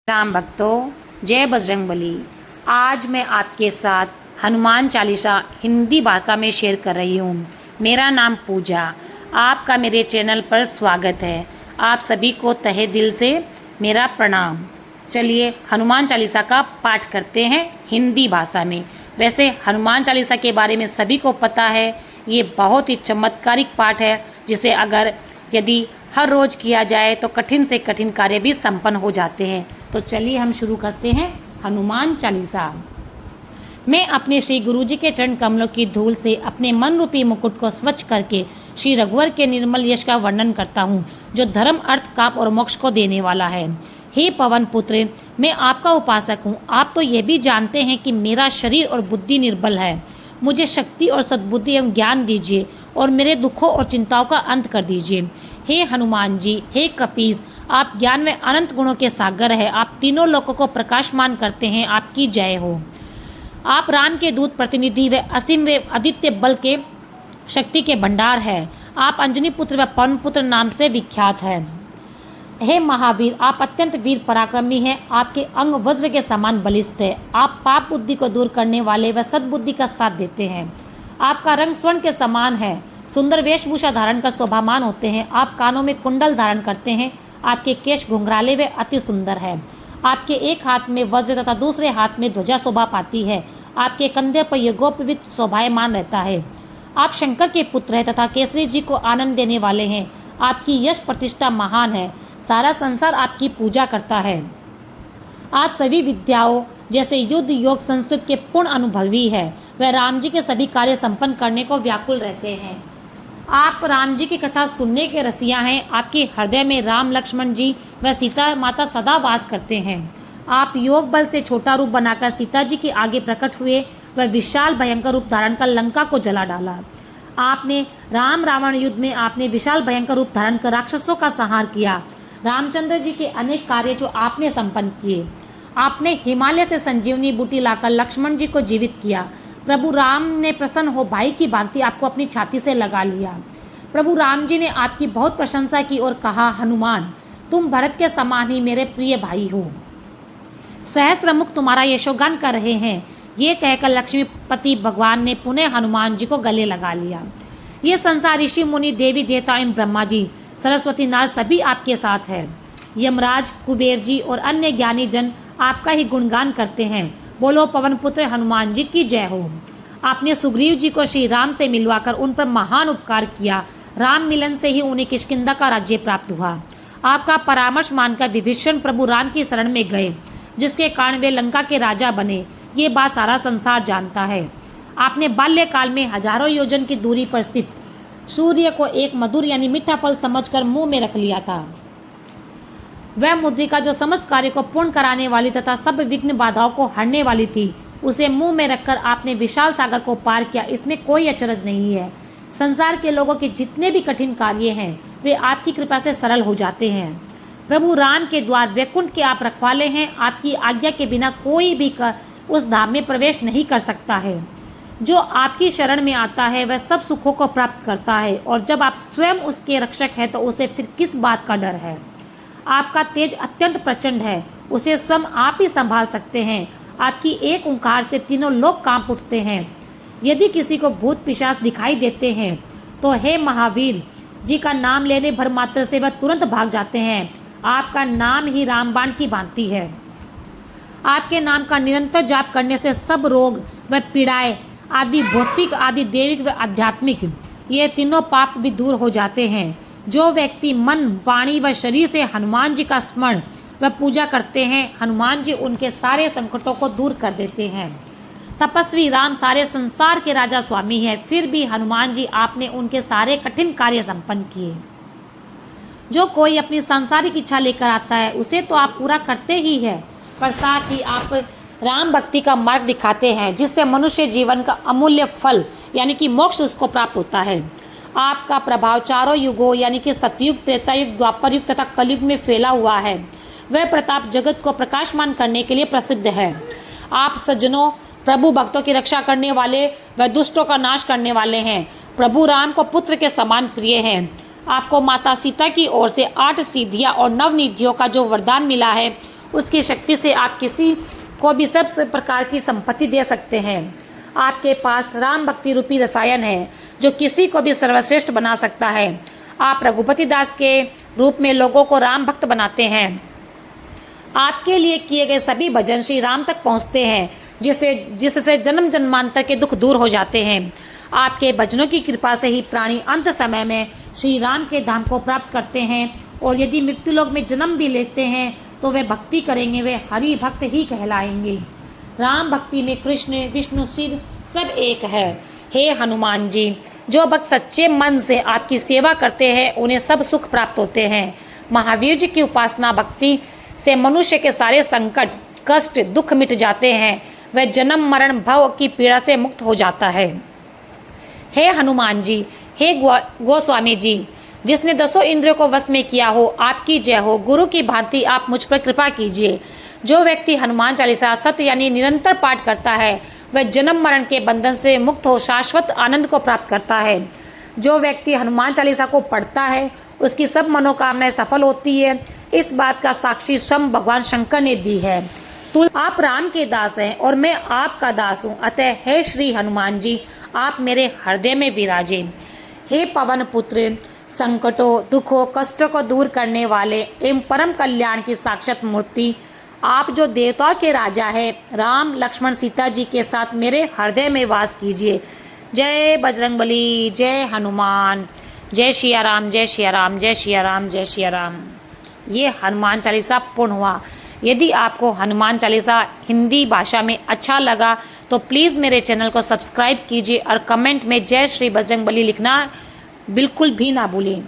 राम भक्तों, जय बजरंगबली। आज मैं आपके साथ हनुमान चालीसा हिंदी भाषा में शेयर कर रही हूँ। मेरा नाम पूजा, आपका मेरे चैनल पर स्वागत है। आप सभी को तहे दिल से मेरा प्रणाम। चलिए हनुमान चालीसा का पाठ करते हैं हिंदी भाषा में। वैसे हनुमान चालीसा के बारे में सभी को पता है, ये बहुत ही चमत्कारिक पाठ है जिसे यदि हर रोज किया जाए तो कठिन से कठिन कार्य भी संपन्न हो जाते हैं। तो चलिए हम शुरू करते हैं हनुमान चालीसा। मैं अपने श्री गुरु जी के चरण कमलों की धूल से अपने मन रूपी मुकुट को स्वच्छ करके श्री रघुवर के निर्मल यश का वर्णन करता हूँ, जो धर्म, अर्थ, काम और मोक्ष को देने वाला है। हे पवन पुत्र, मैं आपका उपासक हूँ। आप तो ये भी जानते हैं कि मेरा शरीर और बुद्धि निर्बल है। मुझे शक्ति और सद्बुद्धि एवं ज्ञान दीजिए और मेरे दुखों और चिंताओं का अंत कर दीजिए। हे हनुमान जी, हे कपीस, आप ज्ञान में अनंत गुणों के सागर है। आप तीनों लोकों को प्रकाशमान करते हैं, आपकी जय हो। आप राम के दूत प्रतिनिधि व असीम व आदित्य बल के शक्ति के भंडार है। आप अंजनी पुत्र व पवन पुत्र नाम से विख्यात है। हे महावीर, आप अत्यंत वीर पराक्रमी हैं। आपके अंग वज्र के समान बलिष्ठ है। आप पाप बुद्धि को दूर करने वाले व सद्बुद्धि का साथ देते हैं। आपका रंग स्वर्ण के समान है। सुंदर वेशभूषा धारण कर शोभामान होते हैं। आप कानों में कुंडल धारण करते हैं। आपके केश घुंघराले व अति सुंदर है। आपके एक हाथ में वज्र तथा दूसरे हाथ में ध्वजा शोभा पाती है। आपके कंधे पर यह गोपवित शोभायमान रहता है। आप शंकर के पुत्र हैं तथा केसरी जी को आनंद देने वाले हैं। आपकी यश प्रतिष्ठा महान है। सारा संसार आपकी पूजा करता है। आप सभी विद्याओं जैसे युद्ध, योग, संस्कृत के पूर्ण अनुभवी है। वह राम जी के सभी कार्य संपन्न करने को व्याकुल रहते हैं। आप राम जी की कथा सुनने के रसिया हैं। आपके हृदय में राम, लक्ष्मण जी व सीता माता सदा वास करते हैं। आप योग बल से छोटा रूप बनाकर सीता जी के आगे प्रकट हुए व विशाल भयंकर रूप धारण कर लंका को जला डाला। आपने राम रावण युद्ध में आपने विशाल भयंकर रूप धारण कर राक्षसों का संहार किया। रामचंद्र जी के अनेक कार्य जो आपने संपन्न किए। आपने हिमालय से संजीवनी बूटी लाकर लक्ष्मण जी को जीवित किया। प्रभु राम ने प्रसन्न हो भाई की भांति आपको अपनी छाती से लगा लिया। प्रभु राम जी ने आपकी बहुत प्रशंसा की और कहा, हनुमान, तुम भरत के समान ही मेरे प्रिय भाई हो। सहस्त्र मुख तुम्हारा यशोगान कर रहे हैं। ये कहकर लक्ष्मीपति भगवान ने पुनः हनुमान जी को गले लगा लिया। ये संसार ऋषि मुनि, देवी देवता एवं ब्रह्मा जी, सरस्वती नारद सभी आपके साथ है। यमराज, कुबेर जी और अन्य ज्ञानी जन आपका ही गुणगान करते हैं। बोलो पवन पुत्र हनुमान जी की जय हो। आपने सुग्रीव जी को श्री राम से मिलवाकर उन पर महान उपकार किया। राम मिलन से ही उन्हें किष्किंधा का राज्य प्राप्त हुआ। आपका परामर्श मानकर विभीषण प्रभु राम की शरण में गए, जिसके कारण वे लंका के राजा बने। ये बात सारा संसार जानता है। आपने बाल्यकाल में हजारों योजन की दूरी पर स्थित सूर्य को एक मधुर यानी मीठा फल समझकर मुंह में रख लिया था। वह मुद्रिका जो समस्त कार्य को पूर्ण कराने वाली तथा सब विघ्न बाधाओं को हरने वाली थी, उसे मुंह में रखकर आपने विशाल सागर को पार किया। इसमें कोई अचरज नहीं है। संसार के लोगों के जितने भी कठिन कार्य हैं, वे आपकी कृपा से सरल हो जाते हैं। प्रभु राम के द्वार वैकुंठ के आप रखवाले हैं। आपकी आज्ञा के बिना कोई भी उस धाम में प्रवेश नहीं कर सकता है। जो आपकी शरण में आता है वह सब सुखों को प्राप्त करता है, और जब आप स्वयं उसके रक्षक हैं तो उसे फिर किस बात का डर है। आपका तेज अत्यंत प्रचंड है। उसे स्वयं आप ही संभाल सकते हैं। आपकी एक ओंकार से तीनों लोग कांप उठते हैं। यदि किसी को भूत पिशाच दिखाई देते हैं तो हे महावीर जी का नाम लेने भर मात्र से वह तुरंत भाग जाते हैं। आपका नाम ही रामबाण की भांति है। आपके नाम का निरंतर जाप करने से सब रोग व पीड़ाएं, आदि भौतिक, आदि दैविक व आध्यात्मिक, ये तीनों पाप भी दूर हो जाते हैं। जो व्यक्ति मन, वाणी व शरीर से हनुमान जी का स्मरण व पूजा करते हैं, हनुमान जी उनके सारे संकटों को दूर कर देते हैं। तपस्वी राम सारे संसार के राजा स्वामी है, फिर भी हनुमान जी आपने उनके सारे कठिन कार्य संपन्न किए। जो कोई अपनी सांसारिक इच्छा लेकर आता है उसे तो आप पूरा करते ही है, पर साथ ही आप राम भक्ति का मार्ग दिखाते हैं, जिससे मनुष्य जीवन का अमूल्य फल यानी कि मोक्ष उसको प्राप्त होता है। आपका प्रभाव चारों युगों यानी कि सतयुग, त्रेतायुग, द्वापर युग तथा कलयुग में फैला हुआ है। वह प्रताप जगत को प्रकाशमान करने के लिए प्रसिद्ध है। आप सज्जनों, प्रभु भक्तों की रक्षा करने वाले व दुष्टों का नाश करने वाले हैं। प्रभु राम को पुत्र के समान प्रिय हैं। आपको माता सीता की ओर से 8 सिद्धियां और 9 निधियों का जो वरदान मिला है, उसकी शक्ति से आप किसी को भी सब प्रकार की संपत्ति दे सकते हैं। आपके पास राम भक्ति रूपी रसायन है जो किसी को भी सर्वश्रेष्ठ बना सकता है। आप रघुपति दास के रूप में लोगों को राम भक्त बनाते हैं। आपके लिए किए गए सभी भजन श्री राम तक पहुंचते हैं, जिससे जन्म जन्मांतर के दुख दूर हो जाते हैं। आपके भजनों की कृपा से ही प्राणी अंत समय में श्री राम के धाम को प्राप्त करते हैं, और यदि मृत्युलोक में जन्म भी लेते हैं तो वे भक्ति करेंगे, वे हरि भक्त ही कहलाएंगे। राम भक्ति में कृष्ण विष्णु शिव सब एक है। हे हनुमान जी, जो भक्त सच्चे मन से आपकी सेवा करते हैं उन्हें सब सुख प्राप्त होते हैं। महावीर जी की उपासना भक्ति से मनुष्य के सारे संकट कष्ट दुख मिट जाते हैं, वह जन्म मरण भव की पीड़ा से मुक्त हो जाता है। हे हनुमान जी, हे गोस्वामी जी, जिसने 10 इंद्रियों को वश में किया हो, आपकी जय हो। गुरु की भांति आप मुझ पर कृपा कीजिए। जो व्यक्ति हनुमान चालीसा सत्य यानी निरंतर पाठ करता है वह जन्म मरण के बंधन से मुक्त हो शाश्वत आनंद को प्राप्त करता है। जो व्यक्ति हनुमान चालीसा को पढ़ता है उसकी सब मनोकामनाएं सफल होती है। इस बात का साक्षी स्वयं भगवान शंकर ने दी है। तो आप राम के दास हैं और मैं आपका दास हूँ, अतः हे श्री हनुमान जी, आप मेरे हृदय में विराजे। हे पवन पुत्र, संकटों दुखों कष्टों को दूर करने वाले एवं परम कल्याण की साक्षात मूर्ति, आप जो देवताओं के राजा है, राम लक्ष्मण सीता जी के साथ मेरे हृदय में वास कीजिए। जय बजरंगबली, जय हनुमान, जय सिया राम, जय सिया राम, जय सिया राम, जय सिया राम। ये हनुमान चालीसा पूर्ण हुआ। यदि आपको हनुमान चालीसा हिंदी भाषा में अच्छा लगा तो प्लीज़ मेरे चैनल को सब्सक्राइब कीजिए और कमेंट में जय श्री बजरंगबली लिखना बिल्कुल भी ना भूलें।